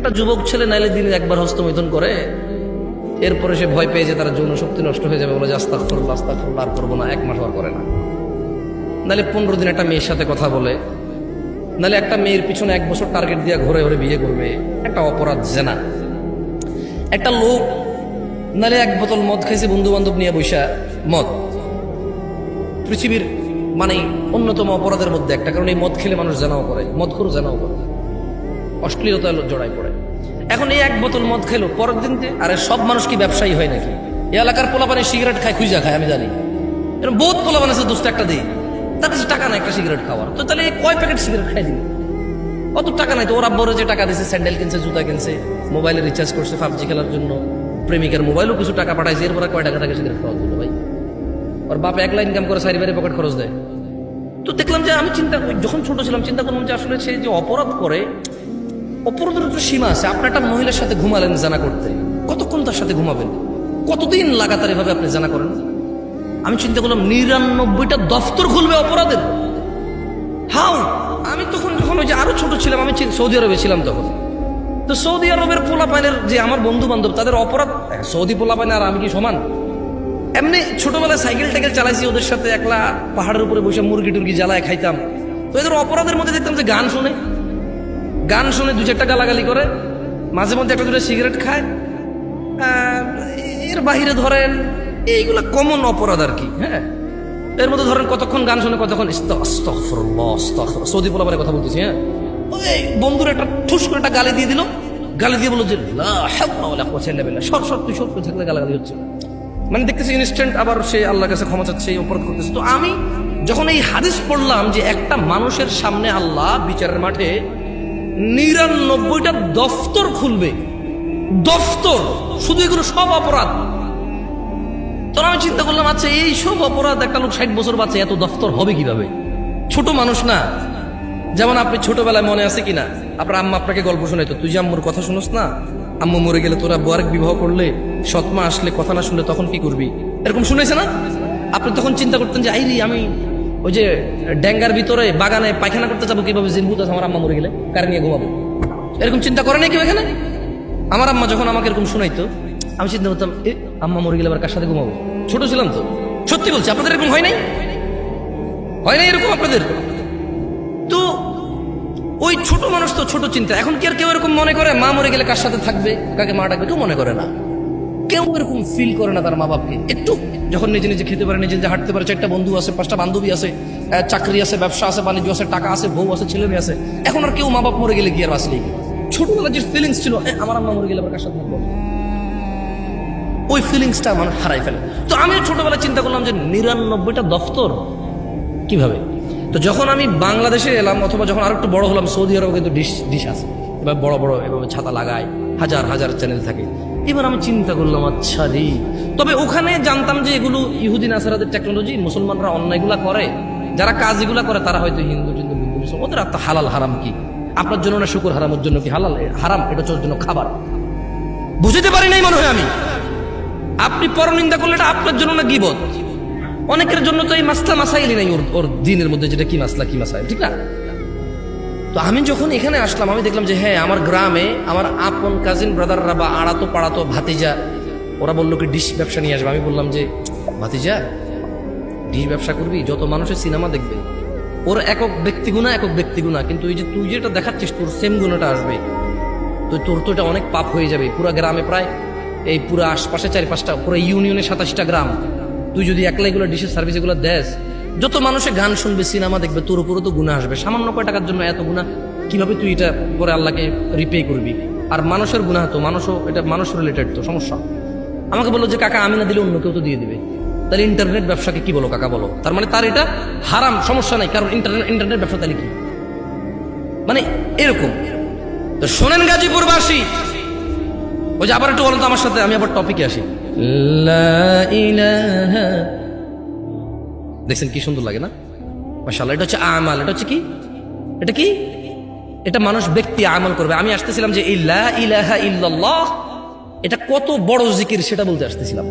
একটা যুবক ছেলে নাইলে দিনে একবার হস্তমৈথুন করে, এরপরে সে ভয় পেয়ে যে তার যৌন শক্তি নষ্ট হয়ে যাবে, বলে যে আস্তাগফিরুল্লাহ আস্তাগফিরুল্লাহ আর করবো না, 1 মাস আর করে না। নাহলে 15 দিন একটা মেয়ের সাথে কথা বলে, নাহলে একটা মেয়ের পিছনে 1 বছর টার্গেট দিয়ে ঘুরে ঘুরে বিয়ে করবে, একটা অপরাধ জেনা। একটা লোক নাহলে 1 বোতল মদ খাইছে বন্ধু বান্ধব নিয়ে বৈশা, মদ পৃথিবীর মানে অন্যতম অপরাধের মধ্যে একটা, কারণ এই মদ খেলে মানুষ জানাও করে, মদখোর জানাও করে, অশ্লীলতা জড়াই পড়ে। এখন এই 1 বোতল মদ খেলো, পরের দিন আরে সব মানুষ কি ব্যবসায়ী হয় নাকি? এই এলাকার পোলাপানে সিগারেট খায়, খুঁজা খায়, আমি জানি এরকম বহুত পোলাপান আছে, দোস্ত একটা দিই, তার কাছে টাকা নাই একটা সিগারেট খাওয়ার, তো তাহলে কয় প্যাকেট সিগারেট খাই দিবি? অত টাকা নাই তো। ওরা বড় যে টাকা দিচ্ছে, স্যান্ডেল কিনছে, জুতা কিনছে, মোবাইলে রিচার্জ করছে পাবজি খেলার জন্য, প্রেমিকার মোবাইলও কিছু টাকা পাঠাইছে, এরপরে কয় টাকা থেকে সিগারেট খাওয়া দিল ভাই? ওর বাপ 1 লাখ ইনকাম করে, 4 বারে পকেট খরচ দেয়। তো দেখলাম যে আমি যখন ছোট ছিলাম চিন্তা করলাম যে আসলে সে যে অপরাধ করে, অপরাধের একটা সীমা আছে। আপনি একটা মহিলার সাথে ঘুমালেন জানা করতে, কতক্ষণ তার সাথে ঘুমাবেন? কতদিন লাগাতার এভাবে আপনি জানা করেন? আমি চিন্তা করলাম 99টা দফতর খুলবে অপরাধের। হাউ আমি তখন যখন ওই যে আরো ছোট ছিলাম, আমি সৌদি আরবে ছিলাম তখন। তো সৌদি আরবের পোলাপাইনের যে আমার বন্ধু বান্ধব, তাদের অপরাধ, সৌদি পোলাপাইন আর আমি কি সমান? এমনি ছোটবেলায় সাইকেল টাইকেল চালাইছি ওদের সাথে, একলা পাহাড়ের উপরে বসে মুরগি টুরগি জ্বালায় খাইতাম। তো এদের অপরাধের মধ্যে দেখতাম যে গান শুনে 2-4টা গালাগালি করে, মাঝে মধ্যে 1-2টা সিগারেট খায়, এর বাহিরে ধরেন এইগুলা কমন অপরাধ আর কি। হ্যাঁ, এর মধ্যে ধরেন কতক্ষণ গান শুনে, কতক্ষণ আস্তাগফিরুল্লাহ আস্তাগফিরুল্লাহ, সৌদি পোলাপানের কথা বলতেছি। হ্যাঁ, ওই বন্ধুর একটা ঠুস করে একটা গালি দিয়ে দিল, গালি দিয়ে বললো যে লা হাওলা ওয়ালা কুওয়াতা ইল্লা বিল্লাহ, সর তুই সর করে থাকলে গালাগালি হচ্ছে। মানে দেখতেছি ইনস্ট্যান্ট আবার সে আল্লাহর কাছে ক্ষমা চাচ্ছে, অপরাধ করতেছে। তো আমি যখন এই হাদিস পড়লাম যে একটা মানুষের সামনে আল্লাহ বিচারের মাঠে 99টা দফতর খুলবে, দফতর, শুধু এগুলো সব অপরাধ। তখন আমি চিন্তা করলাম, আচ্ছা এই সব অপরাধ একটা লোক 60 বছর বাঁচে, এত দফতর হবে কিভাবে? ছোট মানুষ না। যেমন আপনি ছোটবেলায় মনে আছে কিনা, আপনার আম্মা আপনাকে গল্প শোনাইতো, তুই যে আম্মুর কথা শুনোস না, আম্মু মরে গেলে তোরা আরেক বিবাহ করলে, সৎমা আসলে কথা না শুনলে তখন কি করবি, এরকম শুনেছে না? আপনি তখন চিন্তা করতেন যে আইরি আমি ওই যে ড্যাঙ্গার ভিতরে বাগানে পায়খানা করতে যাবো কিভাবে, জিনভূত আছে আমার আম্মা মরে গেলে, কার নিয়ে ঘুমাবো, এরকম চিন্তা করে নাই কেউ এখানে? আমার আম্মা যখন আমাকে এরকম শোনাইতো, আমি চিন্তা করতাম আম্মা মরে গেলে আবার কার সাথে ঘুমাবো? ছোট ছিলাম তো। সত্যি বলছি, আপনাদের এরকম হয় নাই? হয় নাই এরকম আপনাদের? তো ওই ছোট মানুষ তো ছোট চিন্তা। এখন কি আর কেউ এরকম মনে করে মা মরে গেলে কার সাথে থাকবে, কাকে মা ডাকবে? কেউ মনে করে না, কেউ এরকম ফিল করে না তার মা বাপকে। একটু যখন নিজে নিজে খেতে পারে, নিজে নিজে হাঁটতে পারে, 4টা বন্ধু আছে, 5টা বান্ধবী আছে, চাকরি আছে, ব্যবসা আছে, বাণিজ্য আছে, টাকা আছে, বউ আছে, ছেলে মেয়ে আছে, এখন আর কেউ মা বাপ মরে গেলে গিয়ে আর বাঁচলেই। ছোটবেলা যে ফিলিংস ছিল, আমার আম্মা মরে গেলে আবার কার সাথে থাকবো, ওই ফিলিংসটা মানুষ হারাই ফেলে। তো আমি ছোটবেলা চিন্তা করলাম যে 99টা দফতর কিভাবে? তো যখন আমি বাংলাদেশে এলাম, অথবা যখন আর একটু বড় হলাম, সৌদি আরবে কিন্তু ডিশ আছে, এবার বড় বড় এভাবে ছাতা লাগায়, হাজার হাজার চ্যানেল থাকে। এবার আমি চিন্তা করলাম, আচ্ছা রে, তবে ওখানে জানতাম যে এগুলো ইহুদি নাসারাদের টেকনোলজি, মুসলমানরা অন্যায়গুলা করে, যারা কাজ এগুলা করে তারা হয়তো হিন্দু টিন্দু মুসলমান, ওদের আর হালাল হারাম কি? আপনার জন্য না শুকুর হারামের জন্য কি হালাল হারাম? এটা ওর জন্য খাবার। বুঝতে পারি নাই মনে হয় আমি। আপনি পরনিন্দা করলে এটা আপনার জন্য না গীবত? অনেকের জন্য তো এই মাসলা মাসাইলই নাই ওর দিনের মধ্যে, যেটা কি মাসলা কি মাসাইল, ঠিক না? তো আমি যখন এখানে আসলাম, আমি দেখলাম যে হ্যাঁ, আমার গ্রামে আমার আপন কাজিন ব্রাদাররা বা আড়াতো পাড়াতো ভাতিজা, ওরা বললো কি ডিশ ব্যবসা নিয়ে আসবে। আমি বললাম যে ভাতিজা, ডিশ ব্যবসা করবি, যত মানুষের সিনেমা দেখবে, ওর একক ব্যক্তিগুণা, কিন্তু এই যে তুই যেটা দেখাচ্ছিস তোর সেম গুণাটা আসবে, তো তোর তো এটা অনেক পাপ হয়ে যাবে। পুরা গ্রামে প্রায় এই পুরো আশপাশে 4-5টা, পুরো ইউনিয়নে 27টা গ্রাম, তুই যদি একলা এগুলো ডিশের সার্ভিস এগুলো দেস, যত মানুষে গান শুনবে, সিনেমা দেখবে, তোর উপরও তো গুনাহ আসবে। সামান্য কয় টাকার জন্য এত গুনাহ কিভাবে তুই এটা করে আল্লাহকে রিপে করবি? আর মানুষের গুনাহ তো এটা মানুষ রিলেটেড, তো সমস্যা। আমাকে বললো যে কাকা, আমি না দিলে অন্য কেউ তো দিয়ে দিবে, তাহলে ইন্টারনেট ব্যবসাকে কি বলো কাকা, বলো? তার মানে তার এটা হারাম, সমস্যা নাই, কারণ ইন্টারনেট ব্যবসা তাহলে কি? মানে এরকম। তো শোনেন গাজীপুরবাসী, ওই যে আবার একটু বলেন তো আমার সাথে, আমি আবার টপিকে আসি। দেখছেন কি সুন্দর লাগে না? মাশাআল্লাহ। এটা হচ্ছে আমাল, এটা হচ্ছে কি, এটা কি, এটা মানুষ ব্যক্তি আমল করবে। আমি আসতেছিলাম যে এই লা ইলাহা ইল্লাল্লাহ এটা কত বড় জিকির সেটা বলতে আসতেছিলাম।